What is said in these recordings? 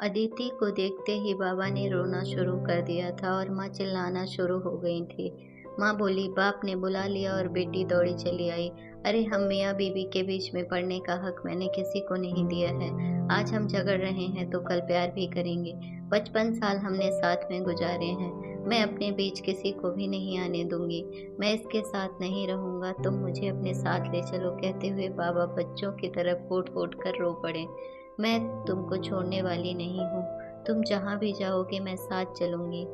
अदिति को देखते ही बाबा ने रोना शुरू कर दिया था और माँ चिल्लाना शुरू हो गई थी। माँ बोली, बाप ने बुला लिया और बेटी दौड़ी चली आई। अरे हम मियाँ बीवी के बीच में पड़ने का हक मैंने किसी को नहीं दिया है। आज हम झगड़ रहे हैं तो कल प्यार भी करेंगे। 55 साल हमने साथ में गुजारे हैं। मैं अपने बीच किसी को भी नहीं आने दूंगी। मैं इसके साथ नहीं रहूंगा, तुम मुझे अपने साथ ले चलो। कहते हुए बाबा बच्चों की तरफ फूट फूट कर रो पड़े। मैं तुमको छोड़ने वाली नहीं हूँ। तुम जहाँ भी जाओगे मैं साथ चलूंगी।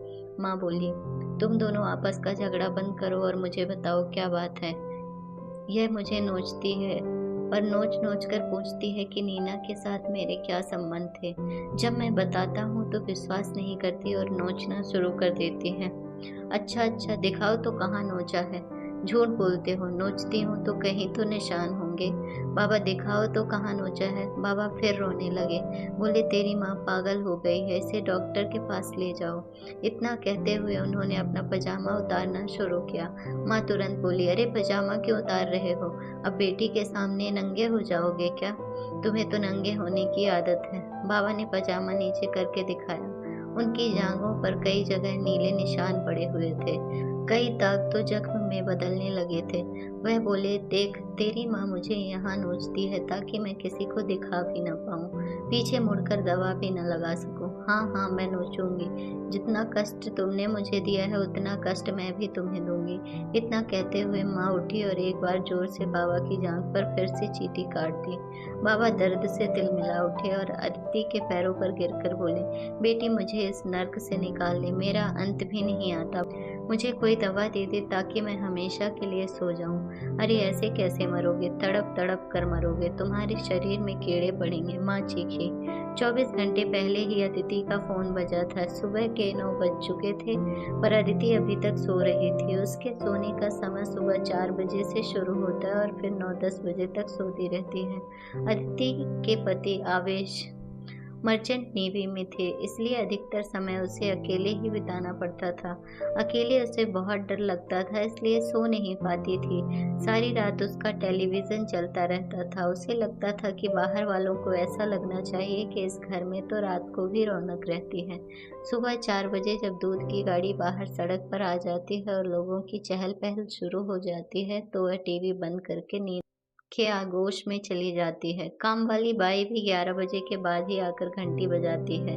माँ बोली, तुम दोनों आपस का झगड़ा बंद करो और मुझे बताओ क्या बात है। यह मुझे नोचती है और नोच नोच कर पूछती है कि नीना के साथ मेरे क्या संबंध थे। जब मैं बताता हूँ तो विश्वास नहीं करती और नोचना शुरू कर देती है। अच्छा अच्छा, दिखाओ तो कहाँ नोचा है। झूठ बोलते हो, नोचती हूँ तो कहीं तो निशान होंगे। बाबा दिखाओ तो कहाँ नोचा है। बाबा फिर रोने लगे। बोले, तेरी माँ पागल हो गई है, इसे डॉक्टर के पास ले जाओ। इतना कहते हुए उन्होंने अपना पजामा उतारना शुरू किया। माँ तुरंत बोली, अरे पजामा क्यों उतार रहे हो? अब बेटी के सामने नंगे हो जाओगे क्या? तुम्हें तो नंगे होने की आदत है। बाबा ने पजामा नीचे करके दिखाया। उनकी जांघों पर कई जगह नीले निशान पड़े हुए थे। कई दाग तो जख्म में बदलने लगे थे। वह बोले, देख तेरी माँ मुझे यहाँ नोचती है ताकि मैं किसी को दिखा भी न पाऊँ, पीछे मुड़कर दवा भी न लगा सकूँ। हाँ हाँ, मैं नोचूंगी। जितना कष्ट तुमने मुझे दिया है उतना कष्ट मैं भी तुम्हें दूंगी। इतना कहते हुए माँ उठी और एक बार जोर से बाबा की जांघ पर फिर से चींटी काट दी। बाबा दर्द से तिलमिला उठे और अदिति के पैरों पर गिरकर बोले, बेटी मुझे इस नर्क से निकाल ले, मेरा अंत भी नहीं आता। मुझे कोई दवा दे दे ताकि मैं हमेशा के लिए सो जाऊं। अरे ऐसे कैसे मरोगे? तड़प तड़प कर मरोगे, तुम्हारे शरीर में कीड़े पड़ेंगे। माँ चीखी। 24 घंटे पहले ही अदिति का फोन बजा था। सुबह के 9 बज चुके थे पर अदिति अभी तक सो रही थी। उसके सोने का समय सुबह 4 बजे से शुरू होता है और फिर 9-10 बजे तक सोती रहती है। अदिति के पति आवेश मर्चेंट नेवी में थे, इसलिए अधिकतर समय उसे अकेले ही बिताना पड़ता था। अकेले उसे बहुत डर लगता था, इसलिए सो नहीं पाती थी। सारी रात उसका टेलीविज़न चलता रहता था। उसे लगता था कि बाहर वालों को ऐसा लगना चाहिए कि इस घर में तो रात को भी रौनक रहती है। सुबह 4 बजे जब दूध की गाड़ी बाहर सड़क पर आ जाती है और लोगों की चहल पहल शुरू हो जाती है तो वह टीवी बंद करके नींद के आगोश में चली जाती है। काम वाली बाई भी 11 बजे के बाद ही आकर घंटी बजाती है।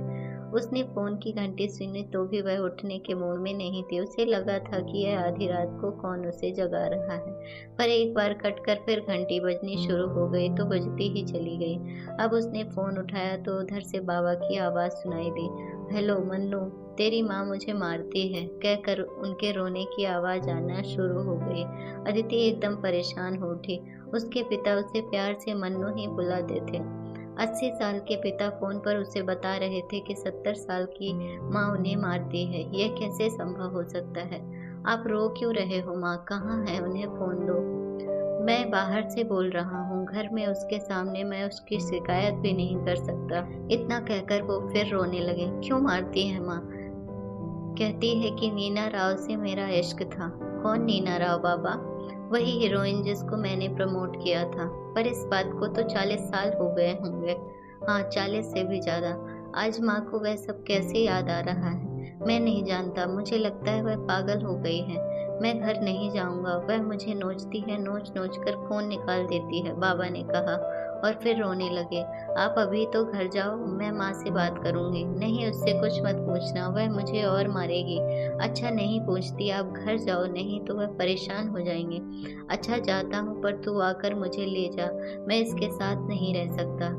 उसने फोन की घंटी सुनी तो भी वह उठने के मूड में नहीं थी। उसे लगा था कि यह आधी रात को कौन उसे जगा रहा है। पर एक बार कटकर फिर घंटी बजनी शुरू हो गई तो बजती ही चली गई। अब उसने फोन उठाया तो उधर से बाबा की आवाज सुनाई दी। हेलो मन्नू, तेरी माँ मुझे मारती है, कहकर उनके रोने की आवाज आना शुरू हो गई। अदिति एकदम परेशान हो उठी। उसके पिता उसे प्यार से मन्नू ही बुलाते थे। 80 साल के पिता फोन पर उसे बता रहे थे कि 70 साल की माँ उन्हें मारती है। यह कैसे संभव हो सकता है? आप रो क्यों रहे हो माँ? कहाँ है? उन्हें फोन दो। मैं बाहर से बोल रहा हूँ, घर में उसके सामने मैं उसकी शिकायत भी नहीं कर सकता। इतना कहकर वो फिर रोने लगे। क्यों मारती है माँ? कहती है कि नीना राव से मेरा इश्क था। कौन नीना राव बाबा? वही हीरोइन जिसको मैंने प्रमोट किया था। पर इस बात को तो 40 साल हो गए होंगे। हाँ, 40 से भी ज्यादा। आज माँ को वह सब कैसे याद आ रहा है? मैं नहीं जानता, मुझे लगता है वह पागल हो गई है। मैं घर नहीं जाऊंगा, वह मुझे नोचती है, नोच नोच कर खून निकाल देती है, बाबा ने कहा और फिर रोने लगे। आप अभी तो घर जाओ, मैं माँ से बात करूंगी। नहीं, उससे कुछ मत पूछना, वह मुझे और मारेगी। अच्छा नहीं पूछती, आप घर जाओ, नहीं तो वह परेशान हो जाएंगे। अच्छा जाता हूँ, पर तू आकर मुझे ले जा, मैं इसके साथ नहीं रह सकता।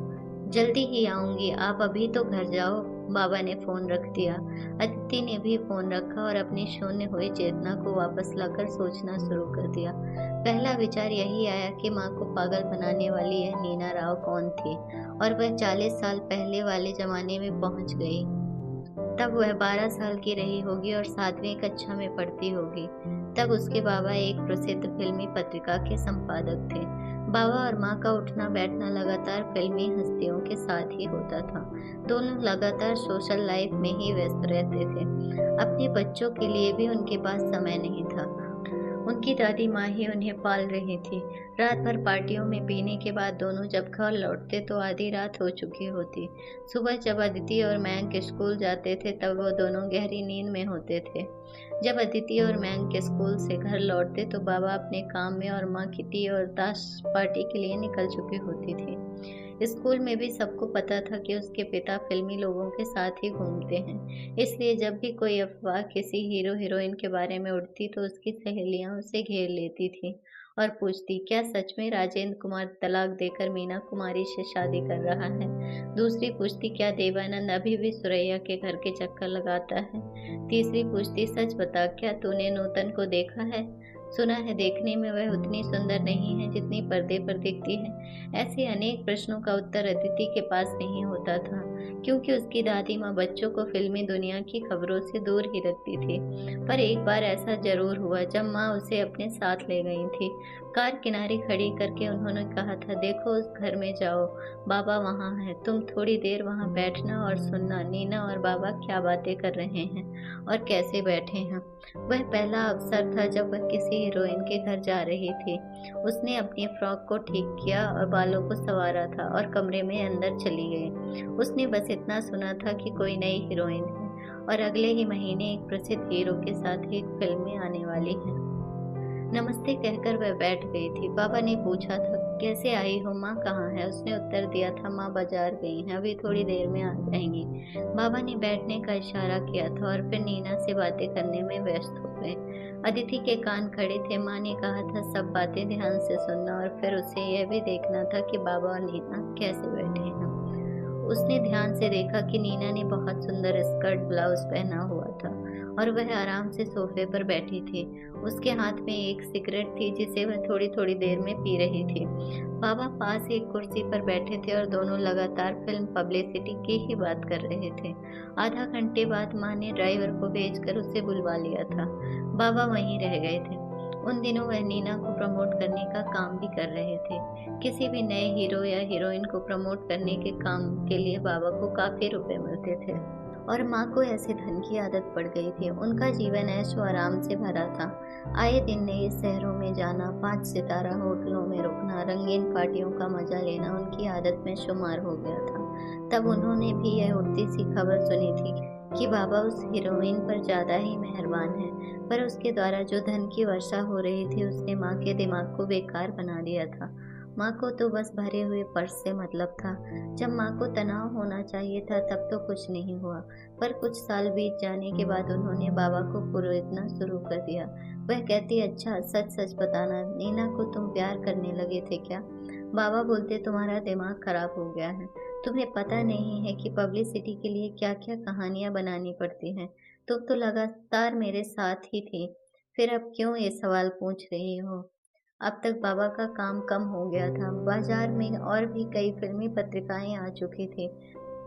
जल्दी ही आऊंगी, आप अभी तो घर जाओ। बाबा ने फोन रख दिया। अदिति ने भी फोन रखा और अपनी शून्य हुई चेतना को वापस लाकर सोचना शुरू कर दिया। पहला विचार यही आया कि माँ को पागल बनाने वाली यह नीना राव कौन थी और वह 40 साल पहले वाले जमाने में पहुंच गई। तब वह 12 साल की रही होगी और 7वीं कक्षा में पढ़ती होगी। तब उसके बाबा एक प्रसिद्ध फिल्मी पत्रिका के संपादक थे। बाबा और माँ का उठना बैठना लगातार फिल्मी हस्तियों के साथ ही होता था। दोनों लगातार सोशल लाइफ में ही व्यस्त रहते थे। अपने बच्चों के लिए भी उनके पास समय नहीं था। उनकी दादी माँ ही उन्हें पाल रही थी। रात भर पार्टियों में पीने के बाद दोनों जब घर लौटते तो आधी रात हो चुकी होती। सुबह जब अदिति और मयंक स्कूल जाते थे तब वो दोनों गहरी नींद में होते थे। जब अदिति और मयंक स्कूल से घर लौटते तो बाबा अपने काम में और माँ किटी और ताश पार्टी के लिए निकल चुकी होती थी। स्कूल में भी सबको पता था कि उसके पिता फिल्मी लोगों के साथ ही घूमते हैं, इसलिए जब भी कोई अफवाह किसी हीरो हीरोइन के बारे में उड़ती तो उसकी सहेलियां उसे घेर लेती थी और पूछती, क्या सच में राजेंद्र कुमार तलाक देकर मीना कुमारी से शादी कर रहा है? दूसरी पूछती, क्या देवानंद अभी भी सुरैया के घर के चक्कर लगाता है? तीसरी पूछती, सच बता, क्या तूने नूतन को देखा है? सुना है देखने में वह उतनी सुंदर नहीं है जितनी पर्दे पर दिखती है। ऐसे अनेक प्रश्नों का उत्तर अदिति के पास नहीं होता था, क्योंकि उसकी दादी माँ बच्चों को फिल्मी दुनिया की खबरों से दूर ही रखती थी। पर एक बार ऐसा जरूर हुआ जब माँ उसे अपने साथ ले गई थी। कार किनारे खड़ी करके उन्होंने कहा था, देखो उस घर में जाओ, बाबा वहाँ है, तुम थोड़ी देर वहाँ बैठना और सुनना नीना और बाबा क्या बातें कर रहे हैं और कैसे बैठे हैं। वह पहला अवसर था जब वह किसी हीरोइन के घर जा रही थी। उसने अपनी फ्रॉक को ठीक किया और बालों को संवारा था और कमरे में अंदर चली गई। उसने बस इतना सुना था कि कोई नई हीरोइन है और अगले ही महीने एक प्रसिद्ध हीरो के साथ एक फिल्म में आने वाली है। नमस्ते कहकर वह बैठ गई थी। बाबा ने पूछा था, कैसे आई हो माँ, कहाँ है? उसने उत्तर दिया था, माँ बाजार गई हैं, अभी थोड़ी देर में आ जाएंगी। बाबा ने बैठने का इशारा किया था और फिर नीना से बातें करने में व्यस्त हो गए। अदिति के कान खड़े थे। माँ ने कहा था सब बातें ध्यान से सुनना और फिर उसे यह भी देखना था कि बाबा और नीना कैसे बैठे हैं। उसने ध्यान से देखा कि नीना ने बहुत सुंदर स्कर्ट ब्लाउज पहना हुआ था और वह आराम से सोफे पर बैठी थी। उसके हाथ में एक सिगरेट थी जिसे वह थोड़ी थोड़ी देर में पी रही थी। बाबा पास एक कुर्सी पर बैठे थे और दोनों लगातार फिल्म पब्लिसिटी की ही बात कर रहे थे। आधा घंटे बाद माँ ने ड्राइवर को भेजकर उसे बुलवा लिया था। बाबा वहीं रह गए थे। उन दिनों वह नीना को प्रमोट करने का काम भी कर रहे थे। किसी भी नए हीरो या हीरोइन को प्रमोट करने के काम के लिए बाबा को काफी रुपए मिलते थे और माँ को ऐसे धन की आदत पड़ गई थी। उनका जीवन ऐशो आराम से भरा था। आए दिन नए शहरों में जाना, 5 सितारा होटलों में रुकना, रंगीन पार्टियों का मजा लेना उनकी आदत में शुमार हो गया था। तब उन्होंने भी यह उड़ती सी खबर सुनी थी कि बाबा उस हीरोइन पर ज्यादा ही मेहरबान है, पर उसके द्वारा जो धन की वर्षा हो रही थी उसने माँ के दिमाग को बेकार बना दिया था। माँ को तो बस भरे हुए पर्स से मतलब था। जब माँ को तनाव होना चाहिए था तब तो कुछ नहीं हुआ, पर कुछ साल बीत जाने के बाद उन्होंने बाबा को पुरोहितना शुरू कर दिया। वह कहती, अच्छा सच सच बताना, नीना को तुम प्यार करने लगे थे क्या? बाबा बोलते, तुम्हारा दिमाग खराब हो गया है, तुम्हें पता नहीं है कि पब्लिसिटी के लिए क्या क्या कहानियां बनानी पड़ती हैं। तुम तो लगातार मेरे साथ ही थी, फिर अब क्यों ये सवाल पूछ रही हो? अब तक बाबा का काम कम हो गया था। बाजार में और भी कई फिल्मी पत्रिकाएं आ चुकी थी।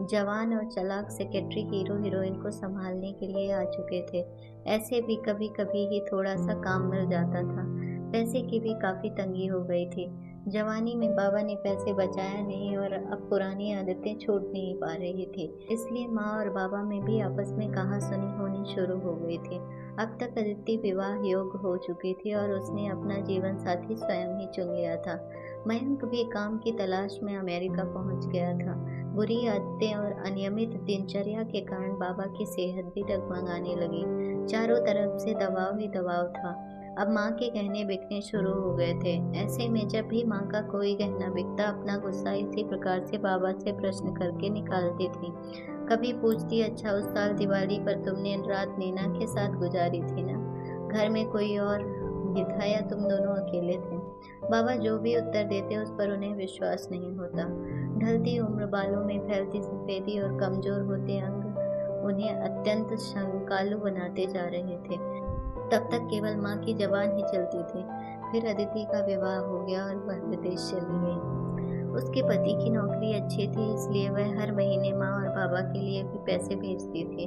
जवान और चालाक सेक्रेटरी हीरो हीरोइन को संभालने के लिए आ चुके थे। ऐसे भी कभी कभी ही थोड़ा सा काम मिल जाता था। पैसे की भी काफी तंगी हो गई थी। जवानी में बाबा ने पैसे बचाया नहीं और अब पुरानी आदतें छूट नहीं पा रही थी, इसलिए माँ और बाबा में भी आपस में कहासुनी होनी शुरू हो गई थी। अब तक अदिति विवाह योग्य हो चुकी थी और उसने अपना जीवन साथी स्वयं ही चुन लिया था। मयंक भी काम की तलाश में अमेरिका पहुंच गया था। बुरी आदतें और अनियमित दिनचर्या के कारण बाबा की सेहत भी डगमगाने लगी। चारों तरफ से दबाव ही दबाव था। अब माँ के गहने बिकने शुरू हो गए थे। ऐसे में जब भी माँ का कोई गहना बिकता, अपना गुस्सा इसी प्रकार से बाबा से प्रश्न करके निकालती थी। कभी पूछती, अच्छा उस साल दिवाली पर तुमने रात नीना के साथ गुजारी थी ना? घर में कोई और भी था या तुम दोनों अकेले थे? बाबा जो भी उत्तर देते उस पर उन्हें विश्वास नहीं होता। ढलती उम्र, बालों में फैलती सफेदी और कमजोर होते अंग उन्हें अत्यंत शंकालु बनाते जा रहे थे। तब तक केवल माँ की जबान ही चलती थी। फिर अदिति का विवाह हो गया और वह विदेश चली गई। उसके पति की नौकरी अच्छी थी, इसलिए वह हर महीने माँ और बाबा के लिए भी पैसे भेजती थी।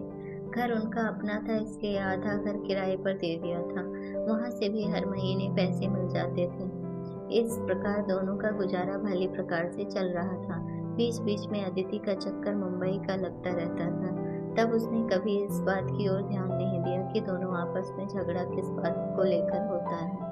घर उनका अपना था, इसलिए आधा घर किराए पर दे दिया था। वहाँ से भी हर महीने पैसे मिल जाते थे। इस प्रकार दोनों का गुजारा भली प्रकार से चल रहा था। बीच बीच में अदिति का चक्कर मुंबई का लगता रहता था। तब उसने कभी इस बात की ओर ध्यान नहीं दिया कि दोनों आपस में झगड़ा किस बात को लेकर होता है।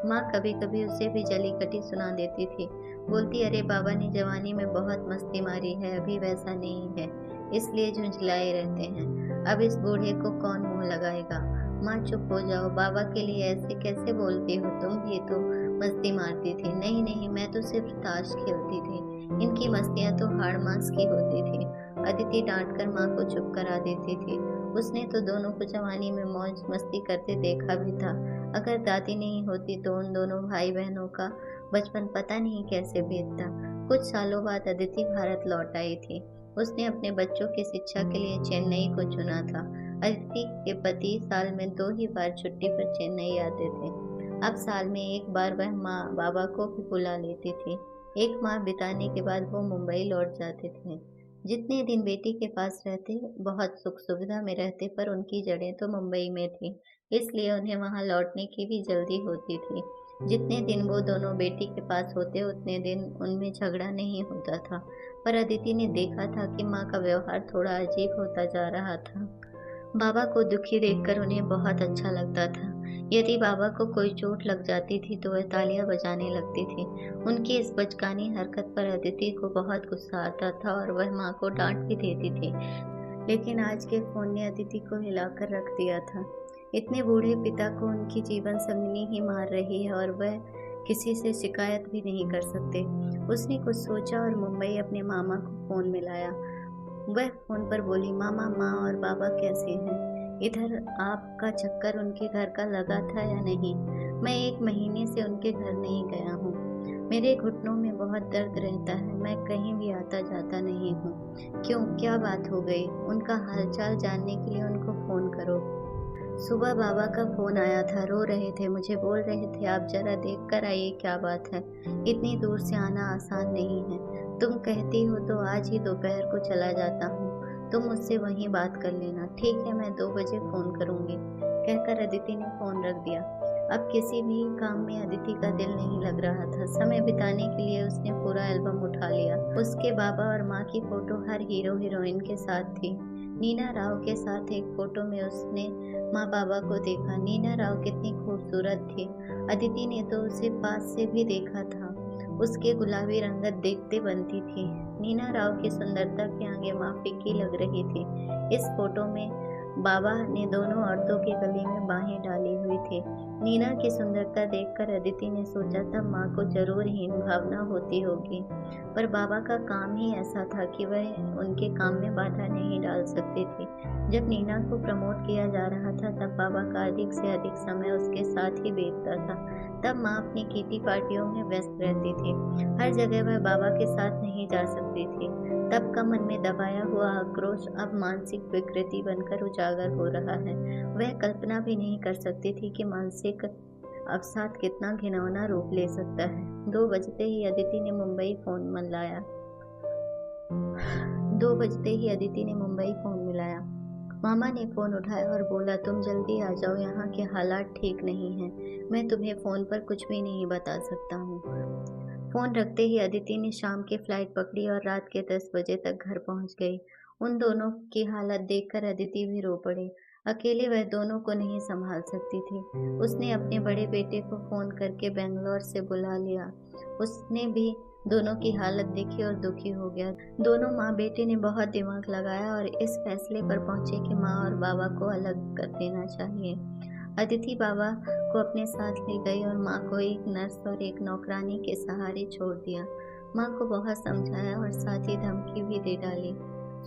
माँ कभी कभी उसे भी जली कटी सुना देती थी। बोलती, अरे बाबा ने जवानी में बहुत मस्ती मारी है, अभी वैसा नहीं है, इसलिए झुंझलाए रहते हैं। अब इस बूढ़े को कौन मुंह लगाएगा। माँ चुप हो जाओ, बाबा के लिए ऐसे कैसे बोलती हो, तुम भी तो मस्ती मारती थी। नहीं नहीं, मैं तो सिर्फ ताश खेलती थी, इनकी मस्तियाँ तो हाड़ मांस की होती थी। अदिति डांट कर माँ को चुप करा देती थी। उसने तो दोनों को जवानी में मौज मस्ती करते देखा भी था। अगर दादी नहीं होती तो उन दोनों भाई बहनों का बचपन पता नहीं कैसे बीतता। कुछ सालों बाद अदिति भारत लौट आई थी। उसने अपने बच्चों की शिक्षा के लिए चेन्नई को चुना था। अदिति के पति साल में 2 ही बार छुट्टी पर चेन्नई आते थे। अब साल में एक बार वह माँ बाबा को भी बुला लेती थी। एक माह बिताने के बाद वो मुंबई लौट जाते थे। जितने दिन बेटी के पास रहते बहुत सुख सुविधा में रहते, पर उनकी जड़ें तो मुंबई में थी, इसलिए उन्हें वहां लौटने की भी जल्दी होती थी। जितने दिन वो दोनों बेटी के पास होते उतने दिन उनमें झगड़ा नहीं होता था। पर अदिति ने देखा था कि माँ का व्यवहार थोड़ा अजीब होता जा रहा था। बाबा को दुखी देखकर उन्हें बहुत अच्छा लगता था। यदि बाबा को कोई चोट लग जाती थी तो वह तालियां बजाने लगती थी। उनकी इस बचकानी हरकत पर अदिति को बहुत गुस्सा आता था और वह माँ को डांट भी देती थी। लेकिन आज के फोन ने अदिति को हिलाकर रख दिया था। इतने बूढ़े पिता को उनकी जीवन संगिनी ही मार रही है और वह किसी से शिकायत भी नहीं कर सकते। उसने कुछ सोचा और मुंबई अपने मामा को फोन मिलाया। वह फोन पर बोली, मामा, माँ और बाबा कैसे हैं? इधर आपका चक्कर उनके घर का लगा था या नहीं? मैं 1 महीने से उनके घर नहीं गया हूँ। मेरे घुटनों में बहुत दर्द रहता है, मैं कहीं भी आता जाता नहीं हूँ। क्यों, क्या बात हो गई? उनका हालचाल जानने के लिए उनको फोन करो। सुबह बाबा का फोन आया था, रो रहे थे, मुझे बोल रहे थे आप जरा देख कर आइए क्या बात है। इतनी दूर से आना आसान नहीं है। तुम कहती हो तो आज ही दोपहर को चला जाता हूँ, तुम मुझसे वहीं बात कर लेना। ठीक है, मैं 2 बजे फोन करूँगी, कहकर अदिति ने फोन रख दिया। अब किसी भी काम में अदिति का दिल नहीं लग रहा था। समय बिताने के लिए उसने पूरा एल्बम उठा लिया। उसके बाबा और माँ की फोटो हर हीरो हीरोइन के साथ थी। नीना राव के साथ एक फोटो में उसने माँ बाबा को देखा। नीना राव कितनी खूबसूरत थी। अदिति ने तो उसे पास से भी देखा था। उसके गुलाबी रंगत देखते बनती थी। नीना राव की सुंदरता के आगे माँ फीकी लग रही थी। इस फोटो में बाबा ने दोनों औरतों के गले में बाहें डाली हुई थी। नीना की सुंदरता देखकर अदिति ने सोचा था माँ को जरूर हीन भावना होती होगी, पर बाबा का काम ही ऐसा था कि वह उनके काम में बाधा नहीं डाल सकती थी। जब नीना को प्रमोट किया जा रहा था तब बाबा का अधिक से अधिक समय उसके साथ ही बीतता था। तब माँ अपनी किटी पार्टियों में व्यस्त रहती थी। हर जगह वह बाबा के साथ नहीं जा सकती थी। तब का मन में दबाया हुआ आक्रोश अब मानसिक विकृति बनकर उजागर हो रहा है। वह कल्पना भी नहीं कर सकती थी कि मानसिक अवसाद कितना घिनौना रूप ले सकता है। 2 बजते ही अदिति ने मुंबई फोन मिलाया। 2 बजते ही अदिति ने मुंबई फोन मिलाया। मामा ने फोन उठाया और बोला, तुम जल्दी आ जाओ, यहाँ के हालात ठीक नहीं हैं। मैं तुम्हें फोन पर कुछ भी नहीं बता सकता हूँ। फोन रखते ही अदिति ने शाम की फ्लाइट पकड़ी और रात के 10 बजे तक घर पहुंच गई। उन दोनों की हालत देखकर अदिति भी रो पड़ी। अकेले वह दोनों को नहीं संभाल सकती थी। उसने अपने बड़े बेटे को फोन करके बेंगलोर से बुला लिया। उसने भी दोनों की हालत देखी और दुखी हो गया। दोनों माँ बेटे ने बहुत दिमाग लगाया और इस फैसले पर पहुंचे कि माँ और बाबा को अलग कर देना चाहिए। अदिति बाबा को अपने साथ ले गई और माँ को एक नर्स और एक नौकरानी के सहारे छोड़ दिया। माँ को बहुत समझाया और साथ ही धमकी भी दे डाली,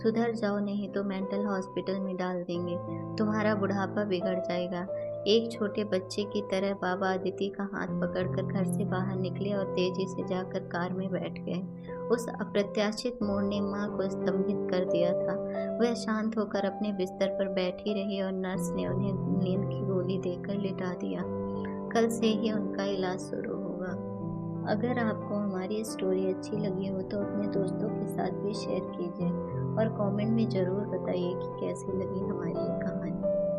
सुधर जाओ नहीं तो मेंटल हॉस्पिटल में डाल देंगे, तुम्हारा बुढ़ापा बिगड़ जाएगा। एक छोटे बच्चे की तरह बाबा अदिति का हाथ पकड़कर घर से बाहर निकले और तेजी से जाकर कार में बैठ गए। उस अप्रत्याशित मोड़ ने माँ को स्तंभित कर दिया था। वह शांत होकर अपने बिस्तर पर बैठी रही और नर्स ने उन्हें नींद की गोली देकर लिटा दिया। कल से ही उनका इलाज शुरू होगा। अगर आपको हमारी स्टोरी अच्छी लगी हो तो अपने दोस्तों के साथ भी शेयर कीजिए और कमेंट में ज़रूर बताइए कि कैसी लगी हमारी ये कहानी।